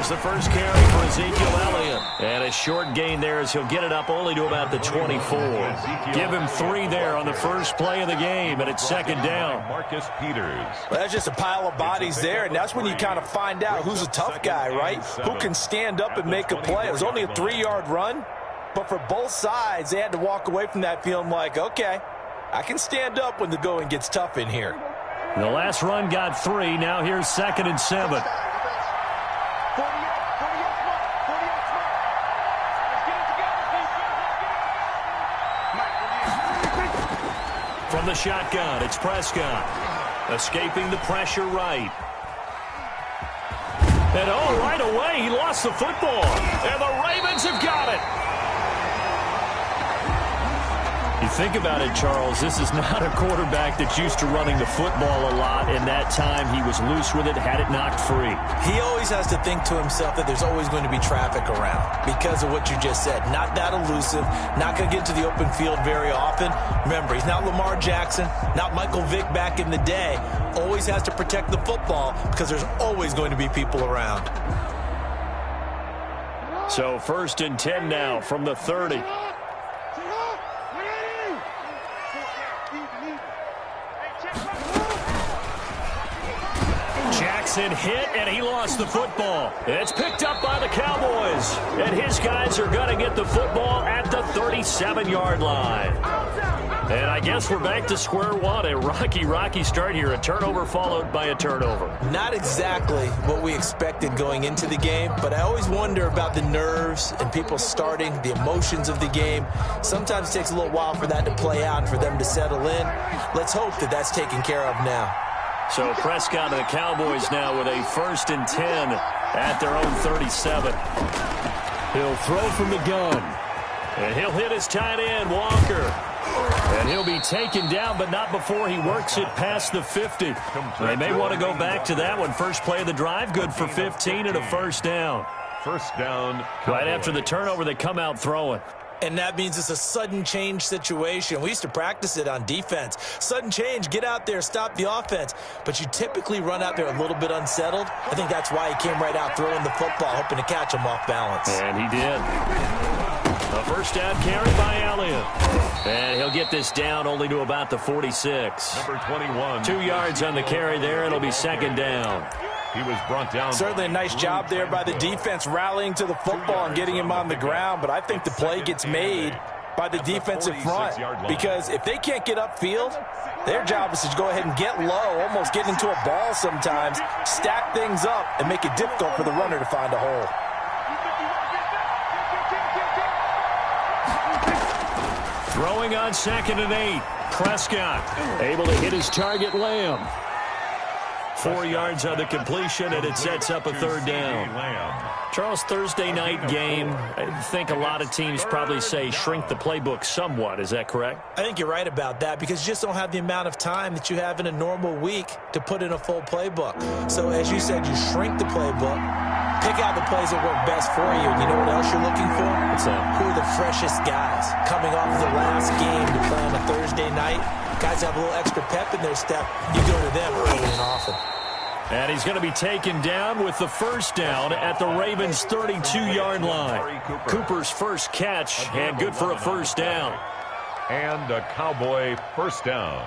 Here's the first carry for Ezekiel Elliott. And a short gain there as he'll get it up only to about the 24. Give him 3 there on the first play of the game, and it's second down. Marcus Peters. Well, that's just a pile of bodies there, and that's when you kind of find out who's a tough guy, right? Who can stand up and make a play. It was only a 3-yard run, but for both sides, they had to walk away from that feeling like, okay, I can stand up when the going gets tough in here. The last run got 3. Now here's 2nd and 7. From the shotgun, it's Prescott. Escaping the pressure right. And right away, he lost the football. And the Ravens have got it. You think about it, Charles, this is not a quarterback that's used to running the football a lot, and that time he was loose with it, had it knocked free. He always has to think to himself that there's always going to be traffic around because of what you just said. Not that elusive, not going to get to the open field very often. Remember, he's not Lamar Jackson, not Michael Vick back in the day. Always has to protect the football because there's always going to be people around. So 1st and 10 now from the 30. Jackson hit, and he lost the football. It's picked up by the Cowboys. And his guys are going to get the football at the 37-yard line. And I guess we're back to square one. A rocky start here. A turnover followed by a turnover. Not exactly what we expected going into the game, but I always wonder about the nerves and people starting, the emotions of the game. Sometimes it takes a little while for that to play out and for them to settle in. Let's hope that that's taken care of now. So Prescott and the Cowboys now with a 1st and 10 at their own 37. He'll throw from the gun. And he'll hit his tight end, Walker. And he'll be taken down, but not before he works it past the 50. They may want to go back to that one. First play of the drive, good for 15 and a first down. First down. Right after the turnover, they come out throwing. And that means it's a sudden change situation. We used to practice it on defense. Sudden change, get out there, stop the offense. But you typically run out there a little bit unsettled. I think that's why he came right out throwing the football, hoping to catch him off balance. And he did. A first down carry by Elliott. And he'll get this down only to about the 46. Number 21. 2 yards on the carry there. It'll be second down. He was brought down. Certainly a nice job there by the defense rallying to the football and getting him on the ground, but I think the play gets made by the defensive front because if they can't get upfield, their job is to go ahead and get low, almost get into a ball sometimes, stack things up, and make it difficult for the runner to find a hole. Throwing on 2nd and 8. Prescott able to hit his target, Lamb. 4 yards on the completion, and it sets up a 3rd down. Charles, Thursday night game, I think a lot of teams probably say shrink the playbook somewhat. Is that correct? I think you're right about that because you just don't have the amount of time that you have in a normal week to put in a full playbook. So as you said, you shrink the playbook, pick out the plays that work best for you. And you know what else you're looking for? What's that? Who are the freshest guys coming off the last game to play on a Thursday night? Guys have a little extra pep in their step. You go to them early and often. And he's going to be taken down with the first down at the Ravens' 32-yard line. Cooper's first catch, and good for a first down. And a Cowboy first down.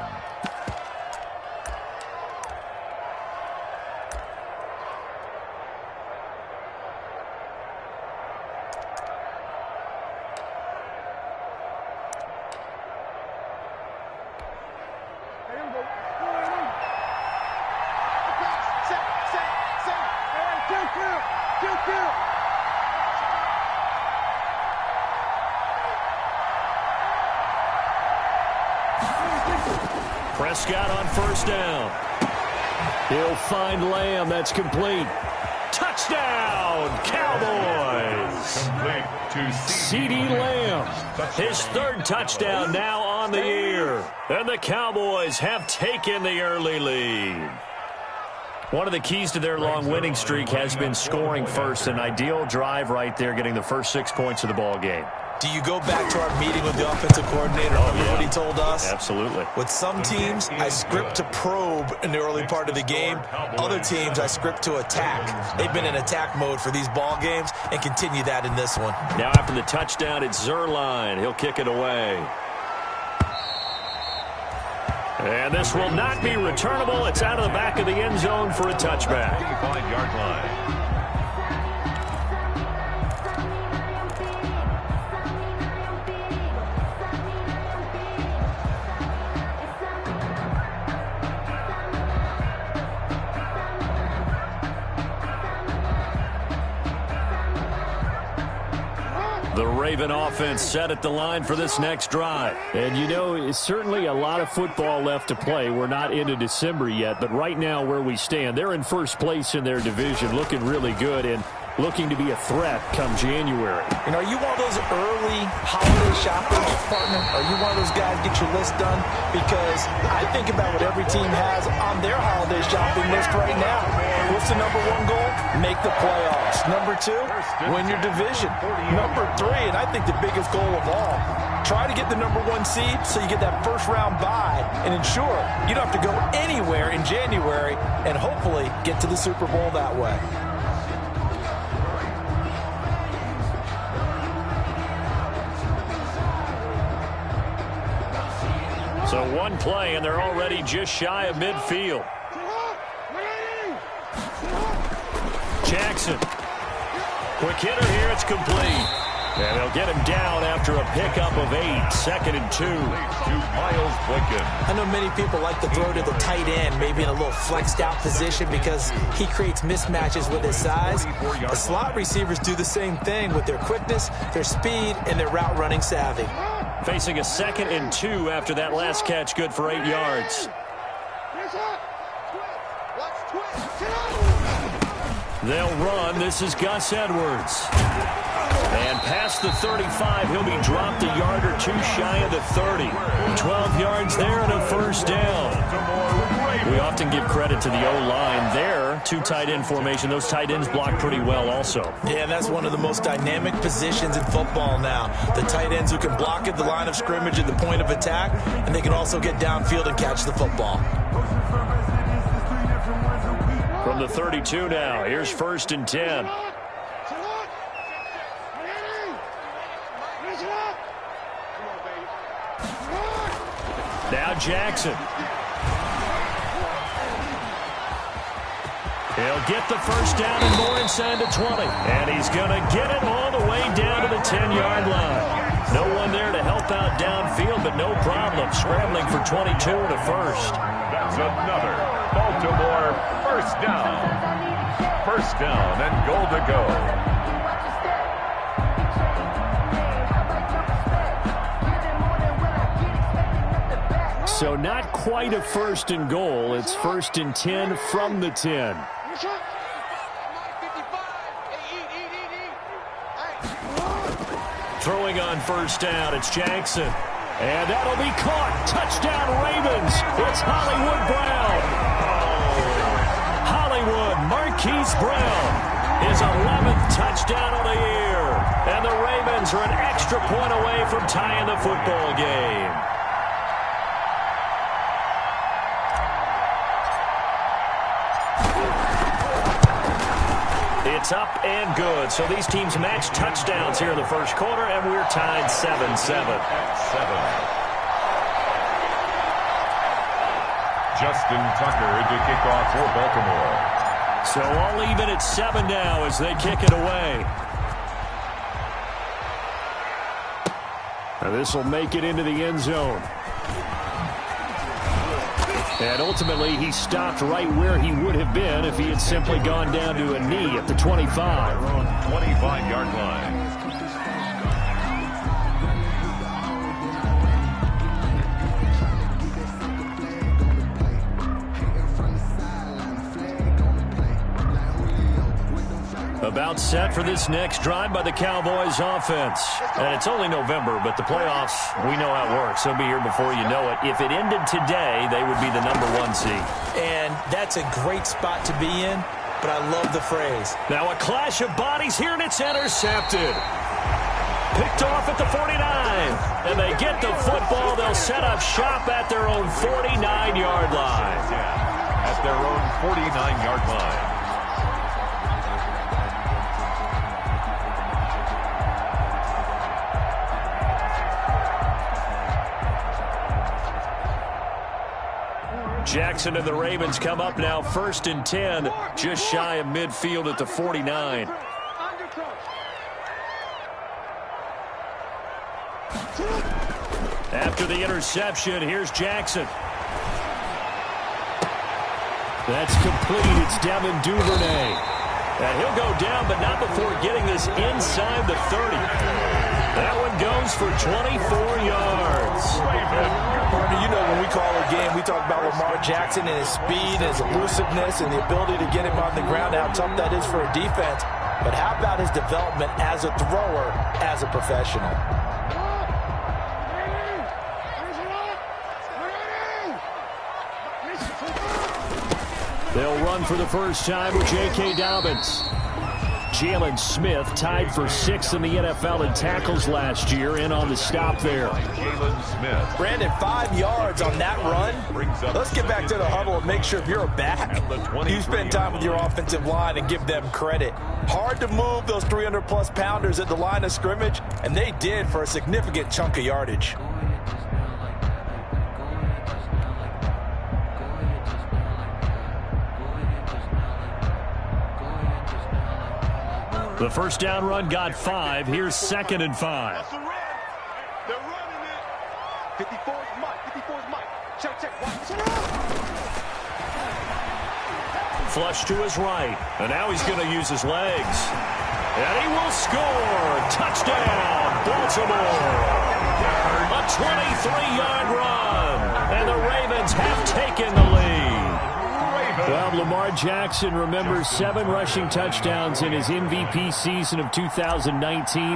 Prescott on first down. He'll find Lamb. That's complete. Touchdown, Cowboys. Complete to CeeDee Lamb. His 3rd touchdown now on the year. And the Cowboys have taken the early lead. One of the keys to their long winning streak has been scoring first. An ideal drive right there, getting the first 6 points of the ball game. Do you go back to our meeting with the offensive coordinator? Remember what he told us? Absolutely. With some teams, I script to probe in the early part of the game. Other teams, I script to attack. They've been in attack mode for these ball games and continue that in this one. Now after the touchdown, it's Zerline. He'll kick it away. And this will not be returnable. It's out of the back of the end zone for a touchback. 5-yard line. The Raven offense set at the line for this next drive. And, you know, it's certainly a lot of football left to play. We're not into December yet, but right now where we stand, they're in first place in their division, looking really good and looking to be a threat come January. You know, are you one of those early holiday shoppers, partner? Are you one of those guys get your list done? Because I think about what every team has on their holiday shopping list right now. What's the number one goal? Make the playoffs. Number two, win your division. Number three, and I think the biggest goal of all, try to get the number one seed so you get that first round bye and ensure you don't have to go anywhere in January and hopefully get to the Super Bowl that way. So one play, and they're already just shy of midfield. Jackson. Quick hitter here. It's complete. And they'll get him down after a pickup of 8. 2nd and 2. To Miles Boykin. I know many people like to throw to the tight end, maybe in a little flexed out position because he creates mismatches with his size. The slot receivers do the same thing with their quickness, their speed, and their route running savvy. Facing a 2nd and 2 after that last catch, good for 8 yards. They'll run. This is Gus Edwards. And past the 35, he'll be dropped a yard or two shy of the 30. 12 yards there and a first down. We often give credit to the O-line there. 2 tight end formation. Those tight ends block pretty well also. Yeah, and that's one of the most dynamic positions in football now. The tight ends who can block at the line of scrimmage at the point of attack, and they can also get downfield and catch the football. From the 32 now, here's 1st and 10. Now Jackson. He'll get the first down and more inside the 20. And he's going to get it all the way down to the 10-yard line. No one there to help out downfield, but no problem. Scrambling for 22 and a first. That's another Baltimore first down. First down and goal to go. So not quite a 1st and goal. It's 1st and 10 from the 10. Throwing on first down, it's Jackson. And that'll be caught. Touchdown Ravens. It's Hollywood Brown. Hollywood Marquise Brown, his 11th touchdown of the year. And the Ravens are an extra point away from tying the football game. It's up and good. So these teams match touchdowns here in the first quarter, and we're tied 7-7. Justin Tucker to kick off for Baltimore. So all even at 7 now as they kick it away. Now this will make it into the end zone. And ultimately, he stopped right where he would have been if he had simply gone down to a knee at the 25. 25-yard line. About set for this next drive by the Cowboys offense. And it's only November, but the playoffs, we know how it works. They'll be here before you know it. If it ended today, they would be the #1 seed. And that's a great spot to be in, but I love the phrase. Now a clash of bodies here, and it's intercepted. picked off at the 49. And they get the football. They'll set up shop at their own 49-yard line. At their own 49-yard line. Jackson and the Ravens come up now 1st and 10, just shy of midfield at the 49. After the interception, here's Jackson. That's complete. It's Devin Duvernay. And he'll go down, but not before getting this inside the 30. That one goes for 24 yards. Partner, you know when we call a game, we talk about Lamar Jackson and his speed, his elusiveness, and the ability to get him on the ground, how tough that is for a defense. But how about his development as a thrower, as a professional? They'll run for the first time with J.K. Dobbins. Jalen Smith tied for 6th in the NFL in tackles last year, in on the stop there. Jalen Smith. Brandon, 5 yards on that run. Let's get back to the huddle and make sure if you're a back, you spend time with your offensive line and give them credit. Hard to move those 300-plus pounders at the line of scrimmage, and they did for a significant chunk of yardage. The first down run got 5. Here's 2nd and 5. They're running it. 54 is Mike. 54 is Mike. Check. Flush to his right. And now he's going to use his legs. And he will score. Touchdown, Baltimore. A 23-yard run. And the Ravens have taken the lead. Well, Lamar Jackson remembers 7 rushing touchdowns in his MVP season of 2019,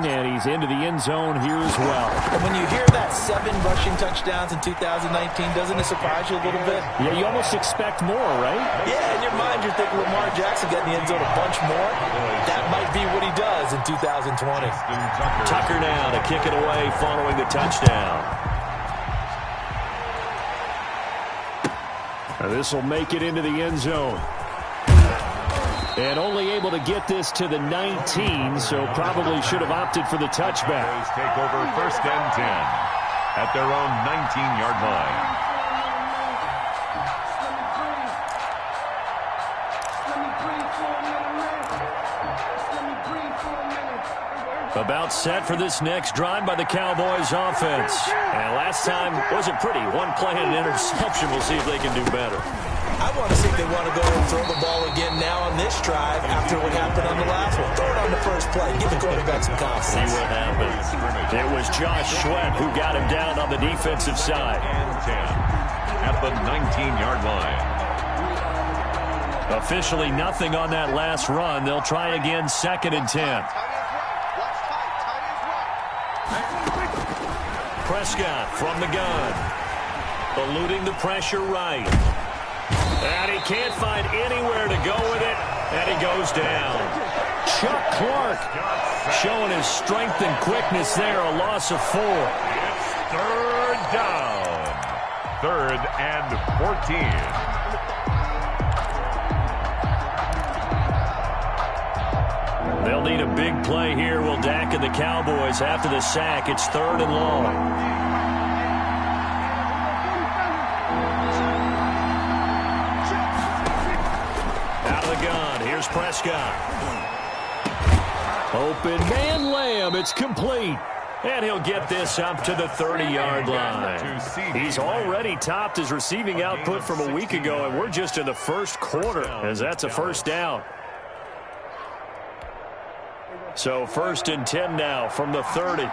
and he's into the end zone here as well. And when you hear that 7 rushing touchdowns in 2019, doesn't it surprise you a little bit? Yeah, you almost expect more, right? Yeah, in your mind you're thinking Lamar Jackson getting the end zone a bunch more. That might be what he does in 2020. Tucker now to kick it away following the touchdown. This will make it into the end zone. And only able to get this to the 19, so probably should have opted for the touchback. Take over 1st and 10 at their own 19-yard line. About set for this next drive by the Cowboys offense. And last time wasn't pretty. One play and an interception. We'll see if they can do better. I want to see if they want to go and throw the ball again now on this drive after what happened on the last one. Throw it on the first play. Give the quarterback some confidence. See what happens. It was Josh Sweat who got him down on the defensive side. And 10 at the 19-yard line. Officially nothing on that last run. They'll try again 2nd and 10. Prescott from the gun. Eluding the pressure right. And he can't find anywhere to go with it. And he goes down. Chuck Clark showing his strength and quickness there. A loss of 4. It's 3rd down. 3rd and 14. They'll need a big play here. Will Dak and the Cowboys after the sack. It's 3rd and long. Out of the gun. Here's Prescott. Open man Lamb. It's complete. And he'll get this up to the 30-yard line. He's already topped his receiving output from a week ago, and we're just in the first quarter, as that's a first down. So 1st and 10 now from the 30.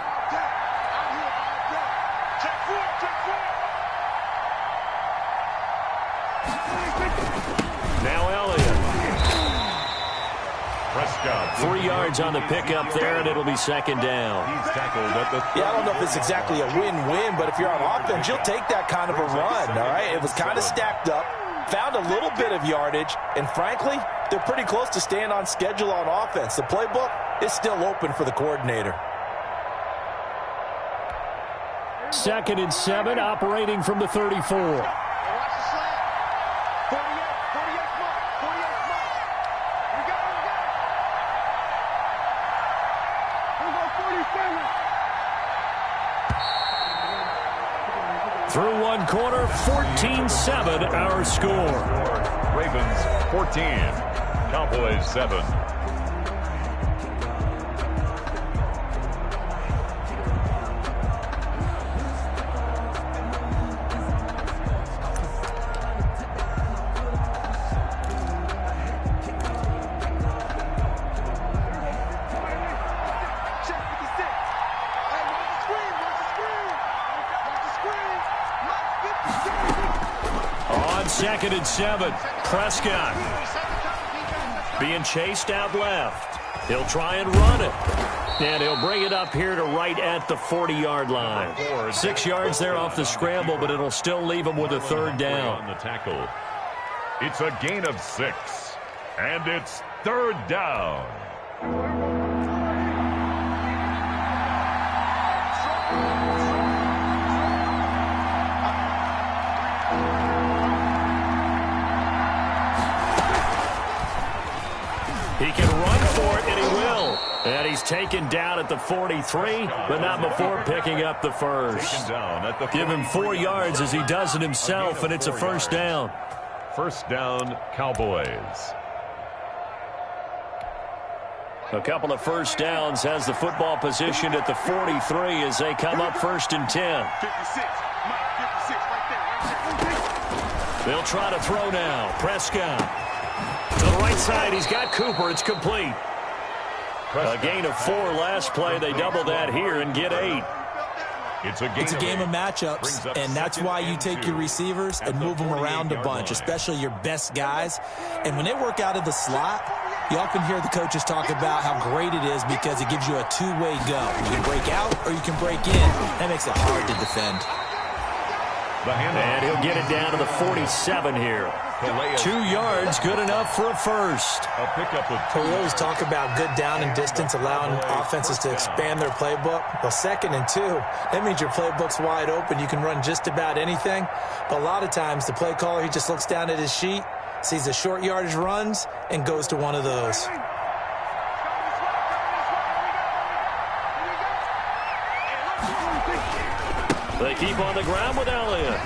Now Elliott. Prescott. 3 yards on the pickup there, and it'll be 2nd down. He's tackled at the 30. Yeah, I don't know if it's exactly a win-win, but if you're on offense, you'll take that kind of a run, all right? It was kind of stacked up, found a little bit of yardage, and frankly, they're pretty close to staying on schedule on offense. The playbook is still open for the coordinator. 2nd and 7, operating from the 34. Through one quarter, 14-7 our score. Ravens 14, Cowboys 7. On 2nd and 7, Prescott being chased out left. He'll try and run it. And he'll bring it up here to right at the 40-yard line. 6 yards there off the scramble, but it'll still leave him with a 3rd down. On the tackle. It's a gain of 6, and it's 3rd down. He can run for it, and he will. And he's taken down at the 43, but not before picking up the first. Give him 4 yards as he does it himself, and it's a 1st down. 1st down, Cowboys. A couple of 1st downs has the football positioned at the 43 as they come up 1st and 10. 56. Right there. They'll try to throw now. Prescott. To the right side, he's got Cooper. It's complete. A gain of 4 last play. They double that here and get 8. It's a game of matchups, and that's why you take your receivers and move them around a bunch, especially your best guys. And when they work out of the slot, you often hear the coaches talk about how great it is because it gives you a two-way go. You can break out or you can break in. That makes it hard to defend. And he'll get it down to the 47 here. 2 yards, good enough for a first. We always talk about good down and distance, allowing offenses to expand their playbook. Well, 2nd and 2, that means your playbook's wide open. You can run just about anything. But a lot of times, the play caller, he just looks down at his sheet, sees the short yardage runs, and goes to one of those. They keep on the ground with Elliott.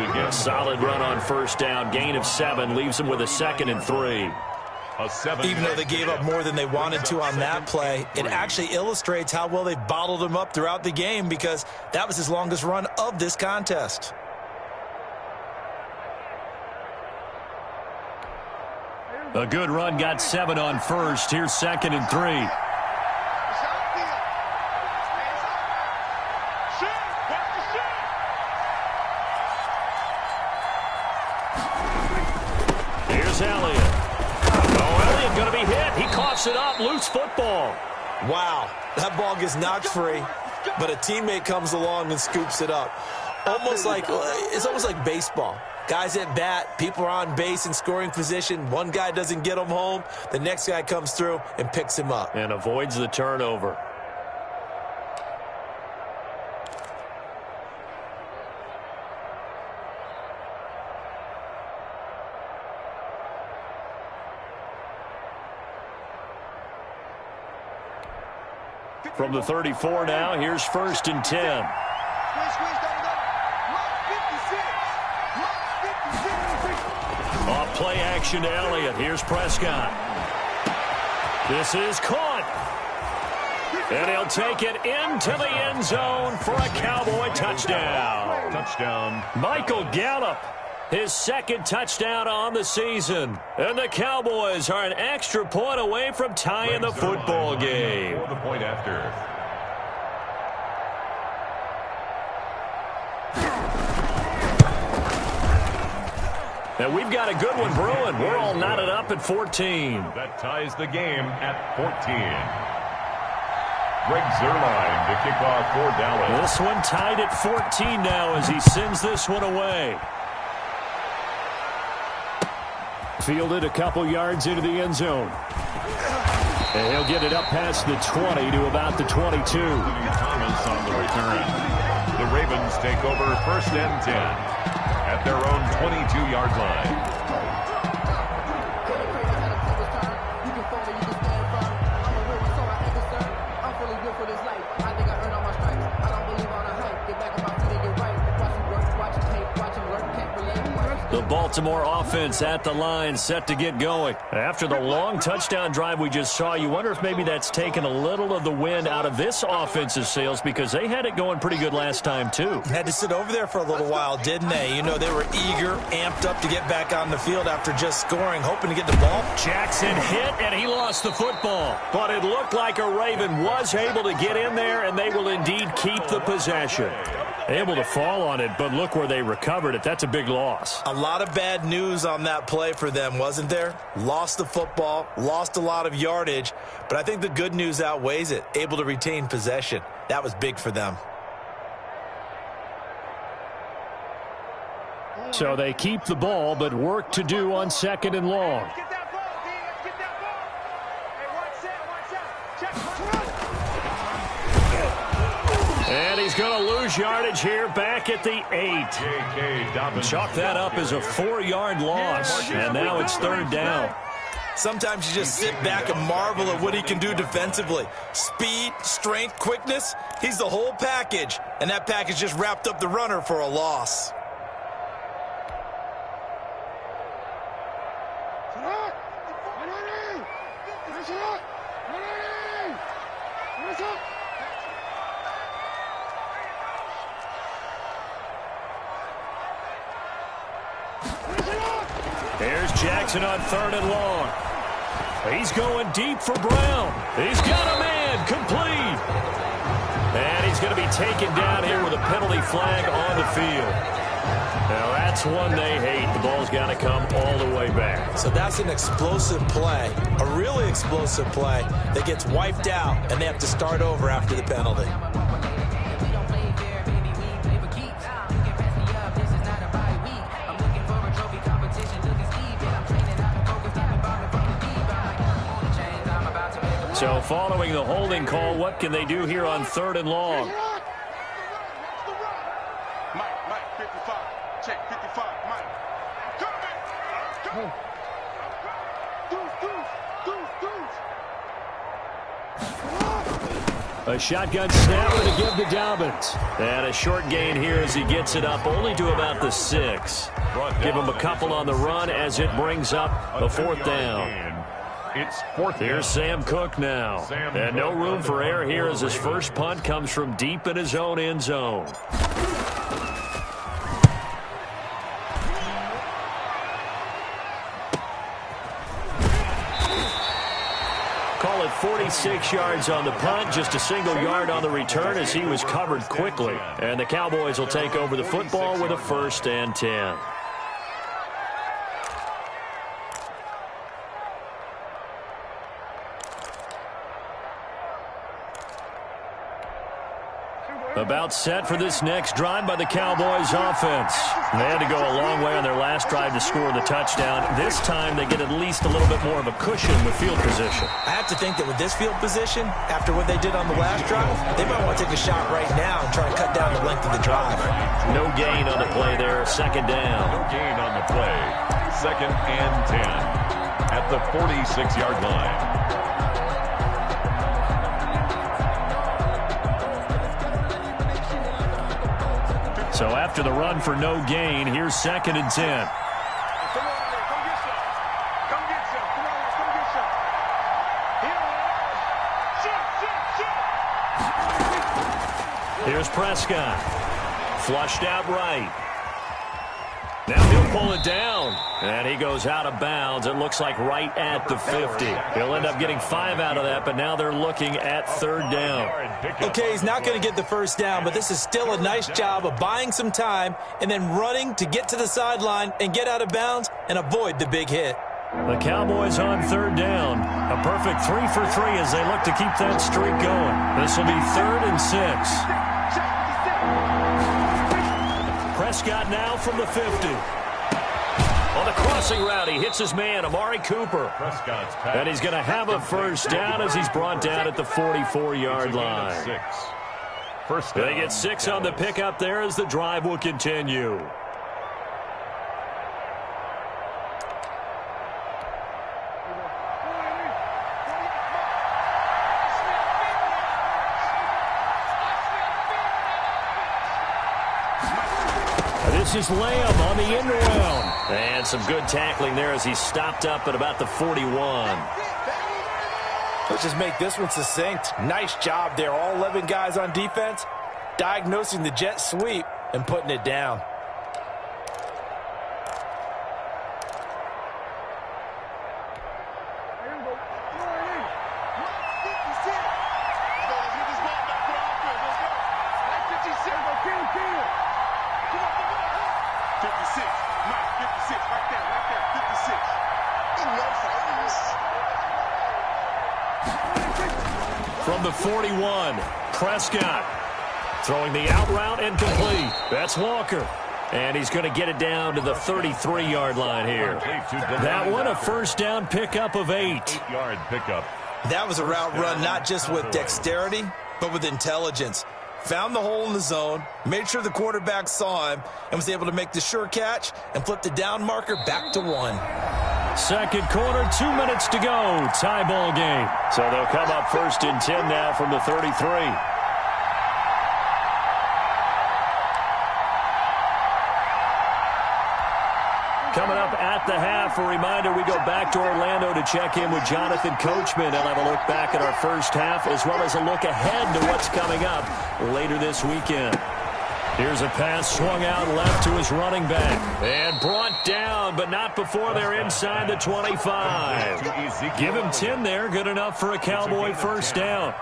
A solid run on 1st down. Gain of 7 leaves them with a 2nd and 3. Even though they gave up more than they wanted to on that play, it actually illustrates how well they bottled him up throughout the game because that was his longest run of this contest. A good run, got 7 on 1st. Here's 2nd and 3. It up, loose football. Wow, that ball gets knocked free, but a teammate comes along and scoops it up. It's almost like baseball. Guys at bat, people are on base in scoring position. One guy doesn't get him home. The next guy comes through and picks him up. And avoids the turnover. From the 34 now, here's 1st and 10. Off play action to Elliott. Here's Prescott. This is caught. And he'll take it into the end zone for a Cowboy touchdown. Michael Gallup, his 2nd touchdown on the season. And the Cowboys are an extra point away from tying the football game. For the point after. And we've got a good one brewing. We're all knotted up at 14. That ties the game at 14. Greg Zuerlein to kick off for Dallas. This one tied at 14 now as he sends this one away. Fielded a couple yards into the end zone. And he'll get it up past the 20 to about the 22. Thomas on the return. The Ravens take over 1st and 10 at their own 22-yard line. The Baltimore offense at the line, set to get going. After the long touchdown drive we just saw, you wonder if maybe that's taken a little of the wind out of this offense's sails, because they had it going pretty good last time, too. Had to sit over there for a little while, didn't they? You know, they were eager, amped up to get back on the field after just scoring, hoping to get the ball. Jackson hit, and he lost the football. But it looked like a Raven was able to get in there, and they will indeed keep the possession. Able to fall on it, but look where they recovered it. That's a big loss. A lot of bad news on that play for them, wasn't there? Lost the football, lost a lot of yardage, but I think the good news outweighs it. Able to retain possession. That was big for them. So they keep the ball, but work to do on 2nd and long. Let's get that ball, D. Let's get that ball. Hey, watch out. Check. And he's going to lose yardage here back at the 8. Chalk that up as a 4-yard loss, and now it's 3rd down. Sometimes you just sit back and marvel at what he can do defensively. Speed, strength, quickness, he's the whole package. And that package just wrapped up the runner for a loss. Here's Jackson on 3rd and long. He's going deep for Brown. He's got a man, complete. And he's going to be taken down here with a penalty flag on the field. Now that's one they hate. The ball's got to come all the way back. So that's an explosive play, a really explosive play that gets wiped out, and they have to start over after the penalty. So following the holding call, what can they do here on 3rd and long? Mike, 55. Check, 55. Mike. Coming. A shotgun snapper to give to Dobbins. And a short gain here as he gets it up only to about the 6. Give him a couple on the run as it brings up a 4th down. It's 4th down. Here's Sam Cook now. And no room for error here as his first punt comes from deep in his own end zone. Call it 46 yards on the punt, just a single yard on the return as he was covered quickly. And the Cowboys will take over the football with a 1st and 10. About set for this next drive by the Cowboys offense. They had to go a long way on their last drive to score the touchdown. This time they get at least a little bit more of a cushion with field position. I have to think that with this field position, after what they did on the last drive, they might want to take a shot right now and try to cut down the length of the drive. No gain on the play there, 2nd down. No gain on the play. 2nd and 10 at the 46-yard line. So after the run for no gain, here's 2nd and 10. Come on, come get some. Come get some. Come on, come get some. Here, Here's Prescott. Flushed out right. Now he'll pull it down. And he goes out of bounds. It looks like right at the 50. He'll end up getting 5 out of that, but now they're looking at 3rd down. Okay, he's not going to get the 1st down, but this is still a nice job of buying some time and then running to get to the sideline and get out of bounds and avoid the big hit. The Cowboys on 3rd down. A perfect 3 for 3 as they look to keep that streak going. This will be 3rd and 6. Prescott now from the 50. On the crossing route, he hits his man, Amari Cooper. And he's going to have a first down as he's brought down at the 44-yard line. They get 6 on the pickup there as the drive will continue. This is Lamb on the end around. And some good tackling there as he stopped up at about the 41. Let's just make this one succinct. Nice job there. All 11 guys on defense diagnosing the jet sweep and putting it down. From the 41, Prescott throwing the out route and complete. That's Walker. And he's going to get it down to the 33-yard line here. That one, a first down pickup of 8. 8-yard pickup. That was a route run not just with dexterity, but with intelligence. Found the hole in the zone, made sure the quarterback saw him, and was able to make the sure catch and flip the down marker back to 1. Second quarter, 2 minutes to go. Tie ball game. So they'll come up first and 10 now from the 33. Coming up at the half, a reminder, we go back to Orlando to check in with Jonathan Coachman and have a look back at our first half as well as a look ahead to what's coming up later this weekend. Here's a pass swung out left to his running back. And brought down, but not before they're inside the 25. Give him 10 there, good enough for a Cowboy first down.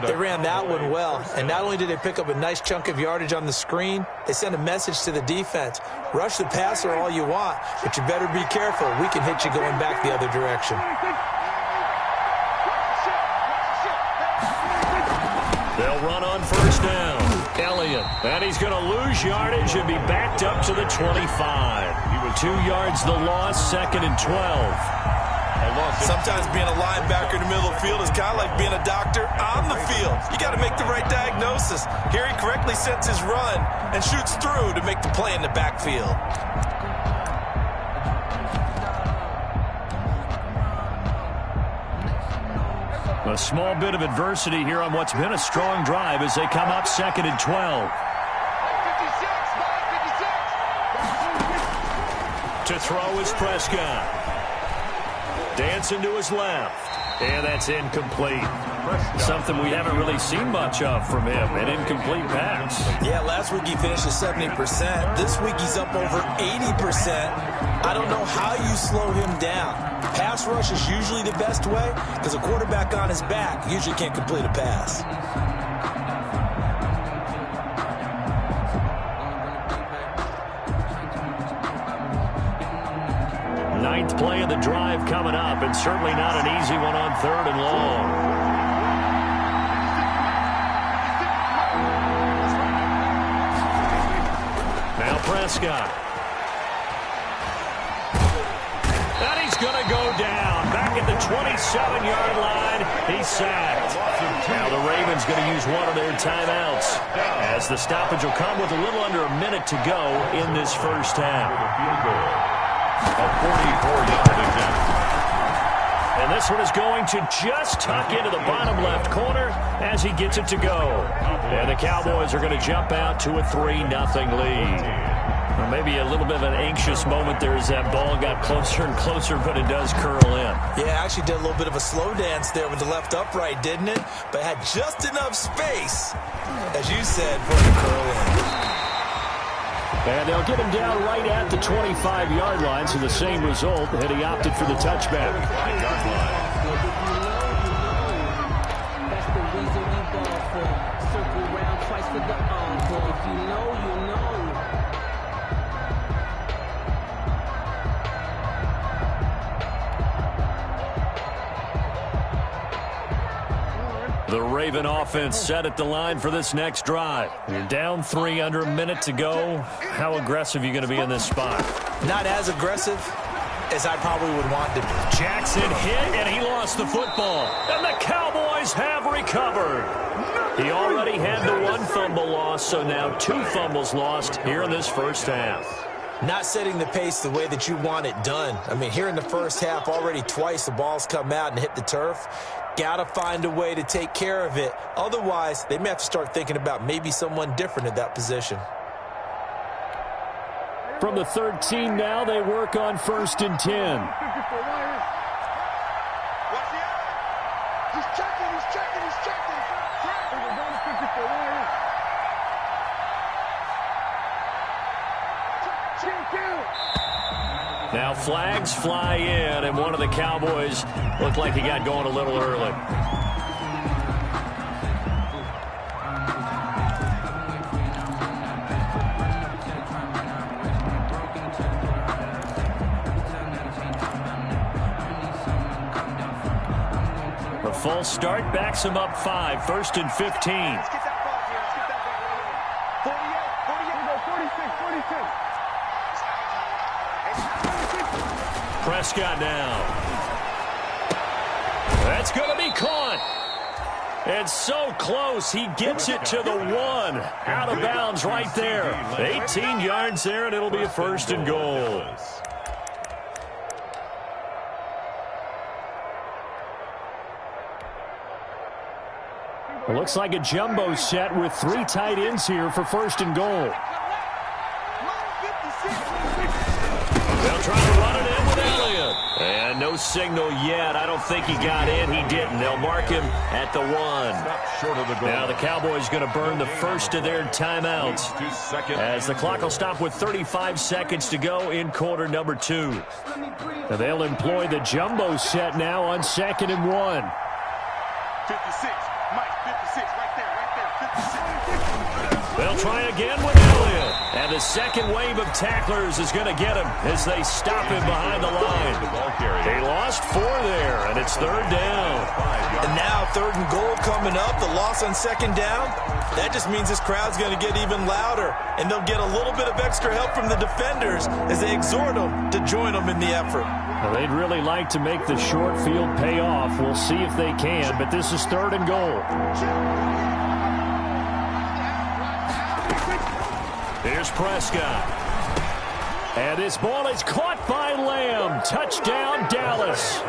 They ran that one well, and not only did they pick up a nice chunk of yardage on the screen, they sent a message to the defense. Rush the passer all you want, but you better be careful. We can hit you going back the other direction. They'll run on first down. Elliott, and he's going to lose yardage and be backed up to the 25. He was 2 yards the loss, second and 12. Sometimes being a linebacker in the middle of the field is kind of like being a doctor on the field. You got to make the right diagnosis. Here he correctly sets his run and shoots through to make the play in the backfield. A small bit of adversity here on what's been a strong drive as they come up second and 12. To throw is Prescott. Dancing to his left. And that's incomplete. Something we haven't really seen much of from him, an incomplete pass. Yeah, last week he finished at 70%. This week he's up over 80%. I don't know how you slow him down. Pass rush is usually the best way because a quarterback on his back usually can't complete a pass. Ninth play of the drive coming up, and certainly not an easy one on third and long. Now Prescott. And he's going to go down. Back at the 27-yard line, he's sacked. Now the Ravens going to use one of their timeouts as the stoppage will come with a little under a minute to go in this first half. A 44-yard attempt. And this one is going to just tuck into the bottom left corner as he gets it to go. And the Cowboys are going to jump out to a 3-0 lead. Or maybe a little bit of an anxious moment there as that ball got closer and closer, but it does curl in. Yeah, actually did a little bit of a slow dance there with the left upright, didn't it? But had just enough space, as you said, for it to curl in. And they'll get him down right at the 25-yard line, so the same result, and he opted for the touchback. That's the reason we ball for. Circle round twice for the encore. If you know, you know. The Raven offense set at the line for this next drive. You're down 3 under a minute to go. How aggressive are you going to be in this spot? Not as aggressive as I probably would want to be. Jackson hit, and he lost the football. And the Cowboys have recovered. He already had the one fumble loss, so now 2 fumbles lost here in this first half. Not setting the pace the way that you want it done. I mean, here in the first half, already twice the ball's come out and hit the turf. Got to find a way to take care of it. Otherwise, they may have to start thinking about maybe someone different at that position. From the 13 now, they work on 1st and 10. He's checking. Now flags fly in, and one of the Cowboys looked like he got going a little early. The full start backs him up 5, 1st and 15. Let's get that ball here. Let's get that ball. 48, 46. Prescott now. That's going to be caught. And so close, he gets it to the 1. Out of bounds right there. 18 yards there, and it'll be a 1st and goal. It looks like a jumbo set with 3 tight ends here for 1st and goal. They'll try to run it in with Elliott. And no signal yet. I don't think he got in. He didn't. They'll mark him at the 1. Now the Cowboys going to burn the first of their timeouts as the clock will stop with 35 seconds to go in quarter number 2. Now they'll employ the jumbo set now on 2nd and 1. 56. Mike, 56. Right there. 56. They'll try again with Elliott. And the second wave of tacklers is going to get him as they stop him behind the line. They lost 4 there, and it's 3rd down. And now 3rd and goal coming up. The loss on 2nd down. That just means this crowd's going to get even louder. And they'll get a little bit of extra help from the defenders as they exhort them to join them in the effort. Well, they'd really like to make the short field pay off. We'll see if they can, but this is 3rd and goal. Here's Prescott. And this ball is caught by Lamb. Touchdown, Dallas.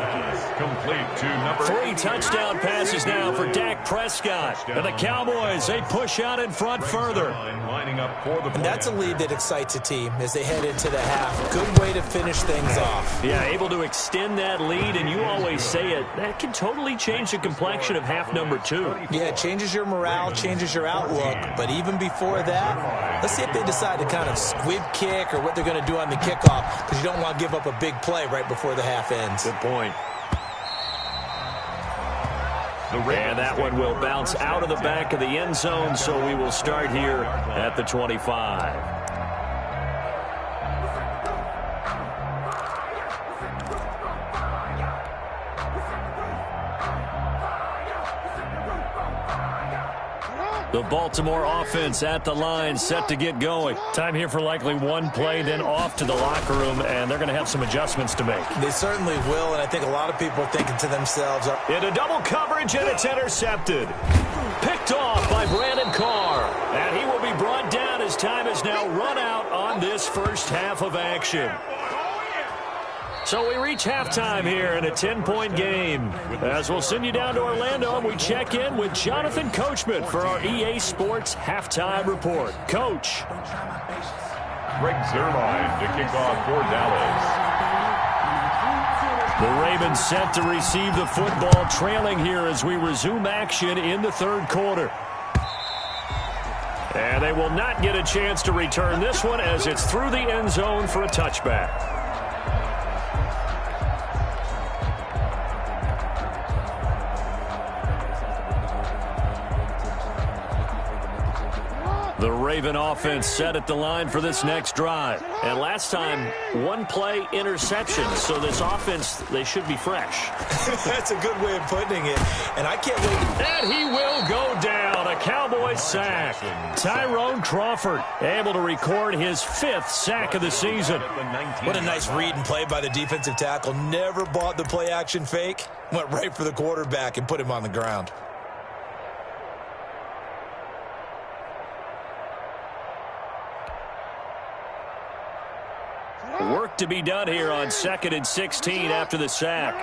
Complete to number 3 touchdown passes now for Dak Prescott. And the Cowboys, they push out in front further. And that's a lead that excites a team as they head into the half. Good way to finish things off. Yeah, able to extend that lead, and you always say it, that can totally change the complexion of half number 2. Yeah, it changes your morale, changes your outlook. But even before that, let's see if they decide to kind of squib kick or what they're going to do on the kickoff, because you don't want to give up a big play right before the half ends. Good point. And that one will bounce out of the back of the end zone, so we will start here at the 25. The Baltimore offense at the line, set to get going. Time here for likely one play, then off to the locker room, and they're going to have some adjustments to make. They certainly will, and I think a lot of people are thinking to themselves, into double coverage, and it's intercepted. Picked off by Brandon Carr, and he will be brought down as time is now run out on this first half of action. So we reach halftime here in a 10-point game. As we'll send you down to Orlando, and we check in with Jonathan Coachman for our EA Sports Halftime Report. Coach. Greg Zerline to kick off for Dallas. The Ravens set to receive the football, trailing here as we resume action in the 3rd quarter. And they will not get a chance to return this one as it's through the end zone for a touchback. The Raven offense set at the line for this next drive. And last time, one play interception. So this offense, they should be fresh. That's a good way of putting it. And I can't wait. And he will go down. A Cowboys sack. Tyrone Crawford able to record his 5th sack of the season. What a nice read and play by the defensive tackle. Never bought the play action fake. Went right for the quarterback and put him on the ground. Work to be done here on 2nd and 16 after the sack.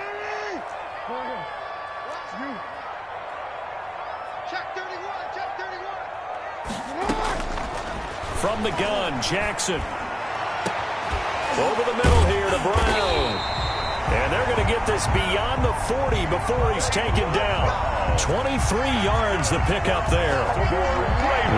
From the gun, Jackson. Over the middle here to Brown. And they're going to get this beyond the 40 before he's taken down. 23 yards the pickup there.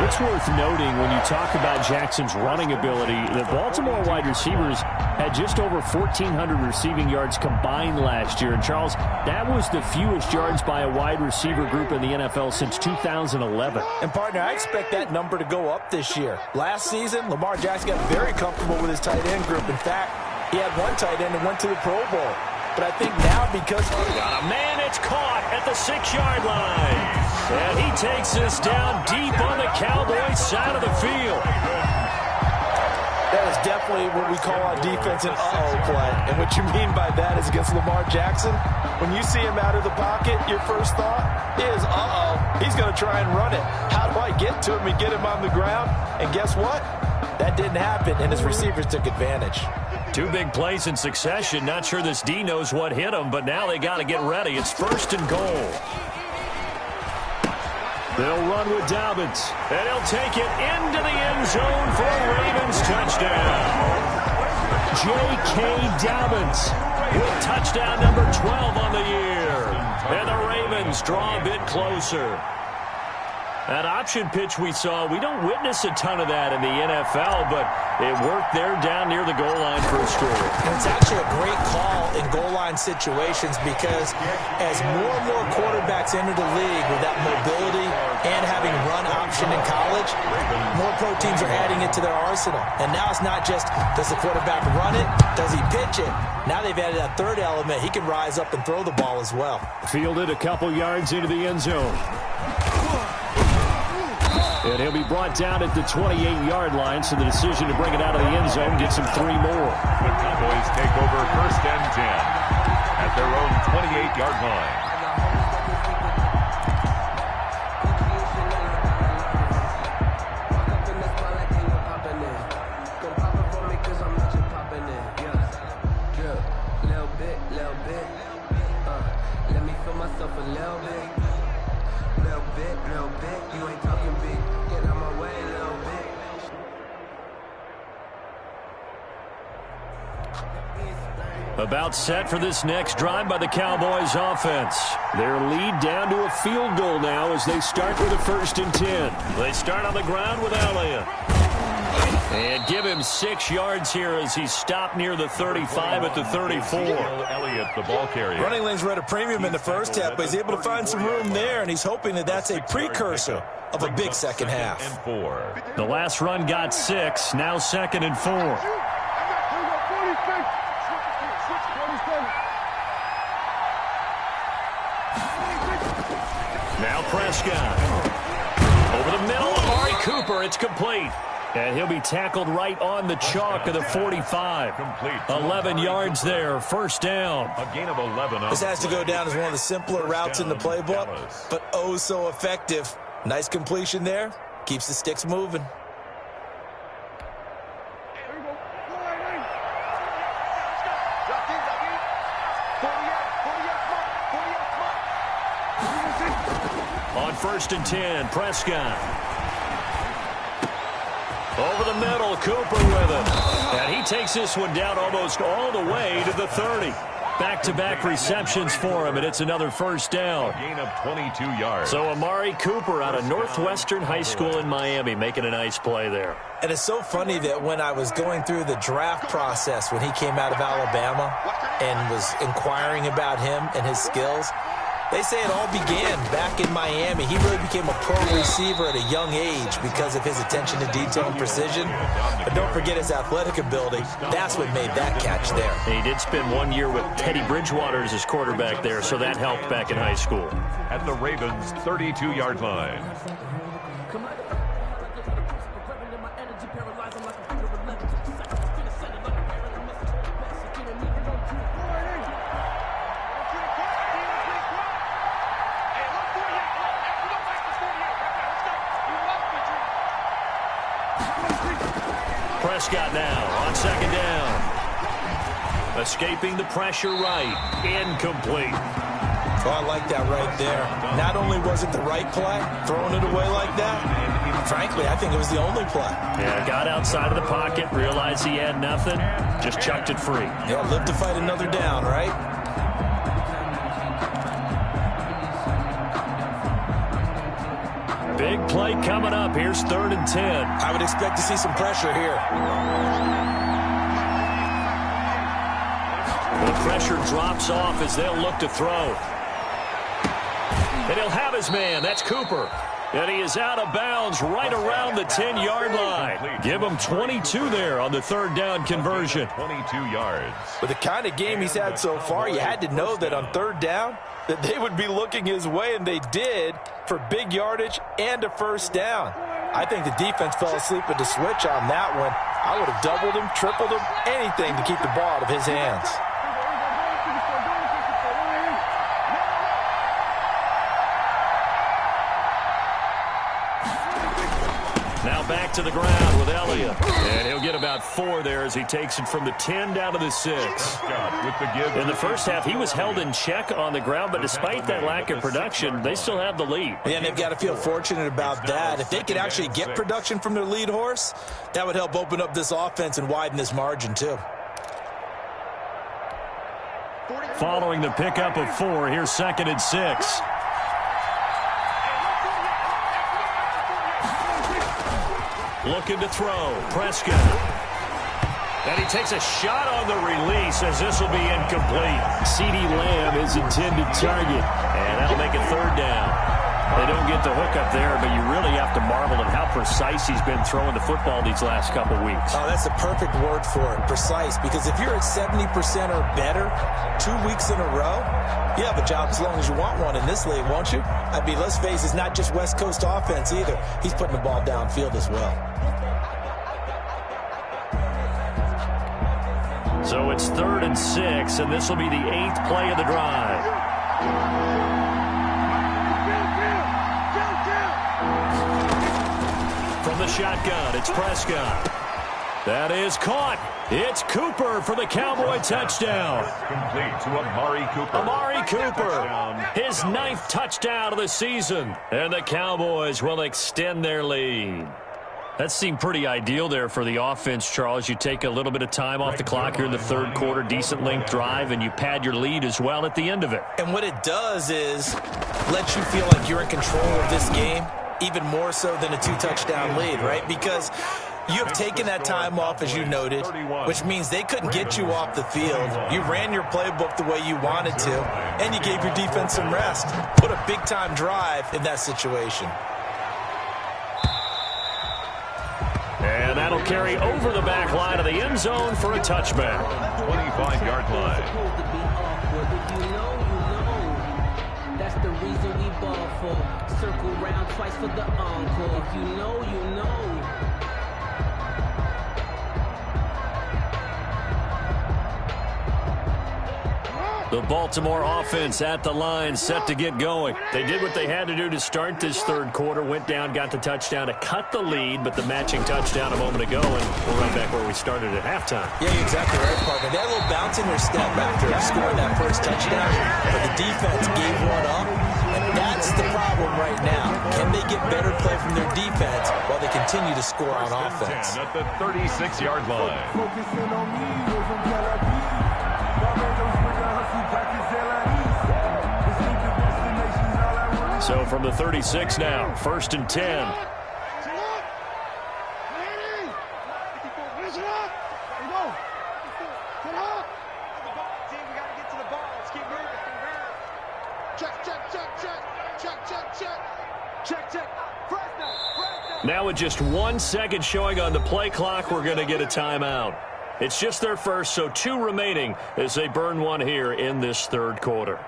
It's worth noting when you talk about Jackson's running ability, the Baltimore wide receivers had just over 1,400 receiving yards combined last year. And, Charles, that was the fewest yards by a wide receiver group in the NFL since 2011. And, partner, I expect that number to go up this year. Last season, Lamar Jackson got very comfortable with his tight end group. In fact, he had one tight end and went to the Pro Bowl. But I think now because... Got a man, it's caught at the 6-yard line. And he takes this down deep on the Cowboys side of the field. That is definitely what we call on defense an uh-oh play. And what you mean by that is against Lamar Jackson, when you see him out of the pocket, your first thought is, uh-oh, he's going to try and run it. How do I get to him and get him on the ground? And guess what? That didn't happen, and his receivers took advantage. 2 big plays in succession. Not sure this D knows what hit him, but now they got to get ready. It's 1st and goal. They'll run with Dobbins, and he'll take it into the end zone for a Ravens touchdown. J.K. Dobbins with touchdown number 12 on the year. And the Ravens draw a bit closer. That option pitch we saw, we don't witness a ton of that in the NFL, but it worked there down near the goal line for a score. And it's actually a great call in goal line situations because as more and more quarterbacks enter the league with that mobility and having run option in college, more pro teams are adding it to their arsenal. And now it's not just, does the quarterback run it? Does he pitch it? Now they've added that third element. He can rise up and throw the ball as well. Fielded a couple yards into the end zone. And he'll be brought down at the 28-yard line, so the decision to bring it out of the end zone gets him 3 more. The Cowboys take over 1st and 10 at their own 28-yard line. About set for this next drive by the Cowboys offense. Their lead down to a field goal now as they start with a 1st and 10. They start on the ground with Elliott. And give him 6 yards here as he stopped near the 35 at the 34. Elliott, the ball carrier. Running lanes were at a premium in the first half, but he's able to find some room there, and he's hoping that that's a precursor of a big second half. The last run got 6, now 2nd and 4. Now Prescott. Over the middle, Amari Cooper. It's complete. And he'll be tackled right on the chalk of the 45. 11 yards there, 1st down. A gain of 11. This has to go down as one of the simpler routes in the playbook, but oh so effective. Nice completion there. Keeps the sticks moving. On 1st and 10, Prescott. Over the middle, Cooper with it. And he takes this one down almost all the way to the 30. Back-to-back receptions for him, and it's another 1st down. A gain of 22 yards. So Amari Cooper out of Northwestern High School in Miami making a nice play there. And it's so funny that when I was going through the draft process when he came out of Alabama and was inquiring about him and his skills, They say it all began back in Miami. He really became a pro receiver at a young age because of his attention to detail and precision. But don't forget his athletic ability. That's what made that catch there. He did spend 1 year with Teddy Bridgewater as his quarterback there, so that helped back in high school. At the Ravens' 32-yard line. Prescott now on second down. Escaping the pressure right. Incomplete. Oh, I like that right there. Not only was it the right play, throwing it away like that, frankly, I think it was the only play. Yeah, got outside of the pocket, realized he had nothing, just chucked it free. Yeah, live to fight another down, right? Big play coming up. Here's 3rd and 10. I would expect to see some pressure here. The pressure drops off as they'll look to throw. And he'll have his man. That's Cooper. And he is out of bounds right around the 10-yard line. Give him 22 there on the 3rd down conversion. 22 yards. With the kind of game he's had so far, you had to know that on 3rd down, that they would be looking his way, and they did, for big yardage and a 1st down. I think the defense fell asleep with the switch on that one. I would have doubled him, tripled him, anything to keep the ball out of his hands. Now back to the ground with Elliott. And he'll get about 4 there as he takes it from the 10 down to the 6. In the first half, he was held in check on the ground, but despite that lack of production, they still have the lead. Yeah, and they've got to feel fortunate about that. If they could actually get production from their lead horse, that would help open up this offense and widen this margin too. Following the pickup of 4, here's 2nd and 6. Looking to throw. Prescott. And he takes a shot on the release as this will be incomplete. CeeDee Lamb is intended target. And that'll make it 3rd down. They don't get the hook up there, but you really have to marvel at how precise he's been throwing the football these last couple weeks. Oh, that's the perfect word for it, precise. Because if you're at 70% or better 2 weeks in a row, you have a job as long as you want one in this league, won't you? I mean, let's face it, it's not just West Coast offense either. He's putting the ball downfield as well. So it's 3rd and 6, and this will be the 8th play of the drive. From the shotgun, it's Prescott. That is caught. It's Cooper for the Cowboy touchdown. Complete to Amari Cooper. Amari Cooper, his 9th touchdown of the season. And the Cowboys will extend their lead. That seemed pretty ideal there for the offense, Charles. You take a little bit of time off the clock here in the 3rd quarter, decent length drive, and you pad your lead as well at the end of it. And what it does is let you feel like you're in control of this game, even more so than a 2-touchdown lead, right? Because you have taken that time off, as you noted, which means they couldn't get you off the field. You ran your playbook the way you wanted to, and you gave your defense some rest. What a big-time drive in that situation. And that'll carry over the back line of the end zone for a touchback. 25-yard line. That's the reason we ball for. Circle round twice for the encore. If you know, you know. The Baltimore offense at the line, set to get going. They did what they had to do to start this 3rd quarter, went down, got the touchdown to cut the lead, but the matching touchdown a moment ago, and we're right back where we started at halftime. Yeah, you're exactly right, partner. They had a little bounce in their step after scoring that first touchdown, but the defense gave one up, and that's the problem right now. Can they get better play from their defense while they continue to score on offense? At the 36-yard line. So from the 36 now, 1st and 10. Now with just 1 second showing on the play clock, we're going to get a timeout. It's just their first, so 2 remaining as they burn one here in this third quarter.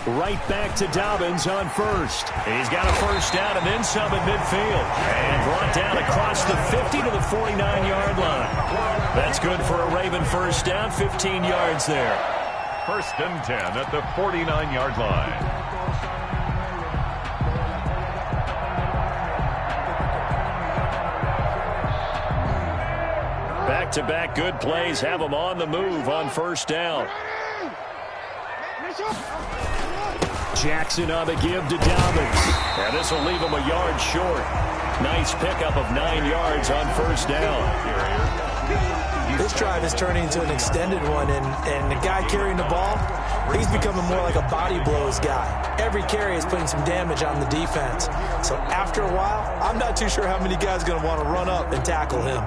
Right back to Dobbins on first. He's got a first down and then some at midfield. And brought down across the 50 to the 49-yard line. That's good for a Raven first down, 15 yards there. First and 10 at the 49-yard line. Back-to-back good plays have them on the move on first down. Jackson on the give to Dobbins. And this will leave him a yard short. Nice pickup of 9 yards on first down. This drive is turning into an extended one, and the guy carrying the ball, he's becoming more like a body blows guy. Every carry is putting some damage on the defense. So after a while, I'm not too sure how many guys are going to want to run up and tackle him.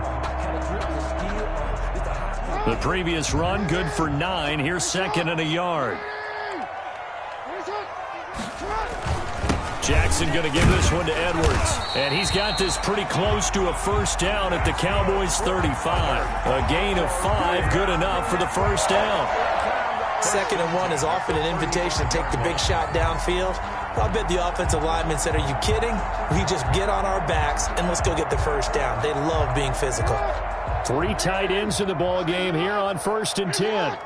The previous run, good for 9. Here's second and a yard. Jackson going to give this one to Edwards. And he's got this pretty close to a first down at the Cowboys' 35. A gain of 5, good enough for the first down. 2nd and 1 is often an invitation to take the big shot downfield. I bet the offensive lineman said, are you kidding? We just get on our backs and let's go get the first down. They love being physical. 3 tight ends in the ball game here on first and 10.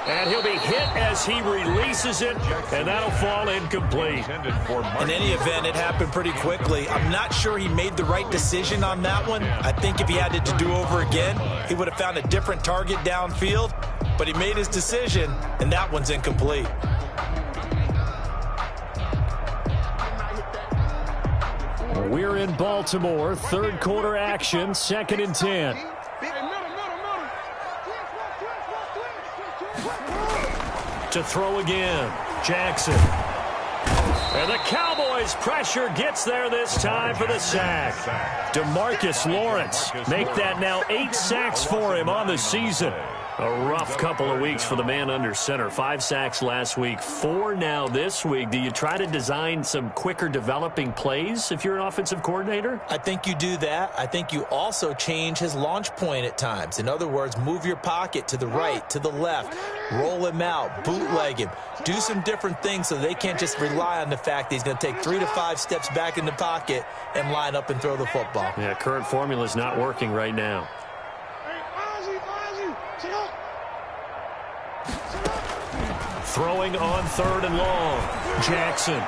And he'll be hit as he releases it, and that'll fall incomplete. In any event, it happened pretty quickly. I'm not sure he made the right decision on that one. I think if he had it to do over again, he would have found a different target downfield. But he made his decision, and that one's incomplete. We're in Baltimore, third quarter action, 2nd and 10. To throw again, Jackson. And the Cowboys' pressure gets there this time for the sack. DeMarcus Lawrence make that now 8 sacks for him on the season. A rough couple of weeks for the man under center. 5 sacks last week, 4 now this week. Do you try to design some quicker developing plays if you're an offensive coordinator? I think you do that. I think you also change his launch point at times. In other words, move your pocket to the right, to the left, roll him out, bootleg him. Do some different things so they can't just rely on the fact that he's going to take 3 to 5 steps back in the pocket and line up and throw the football. Yeah, current formula is not working right now. Throwing on 3rd and long. Jackson.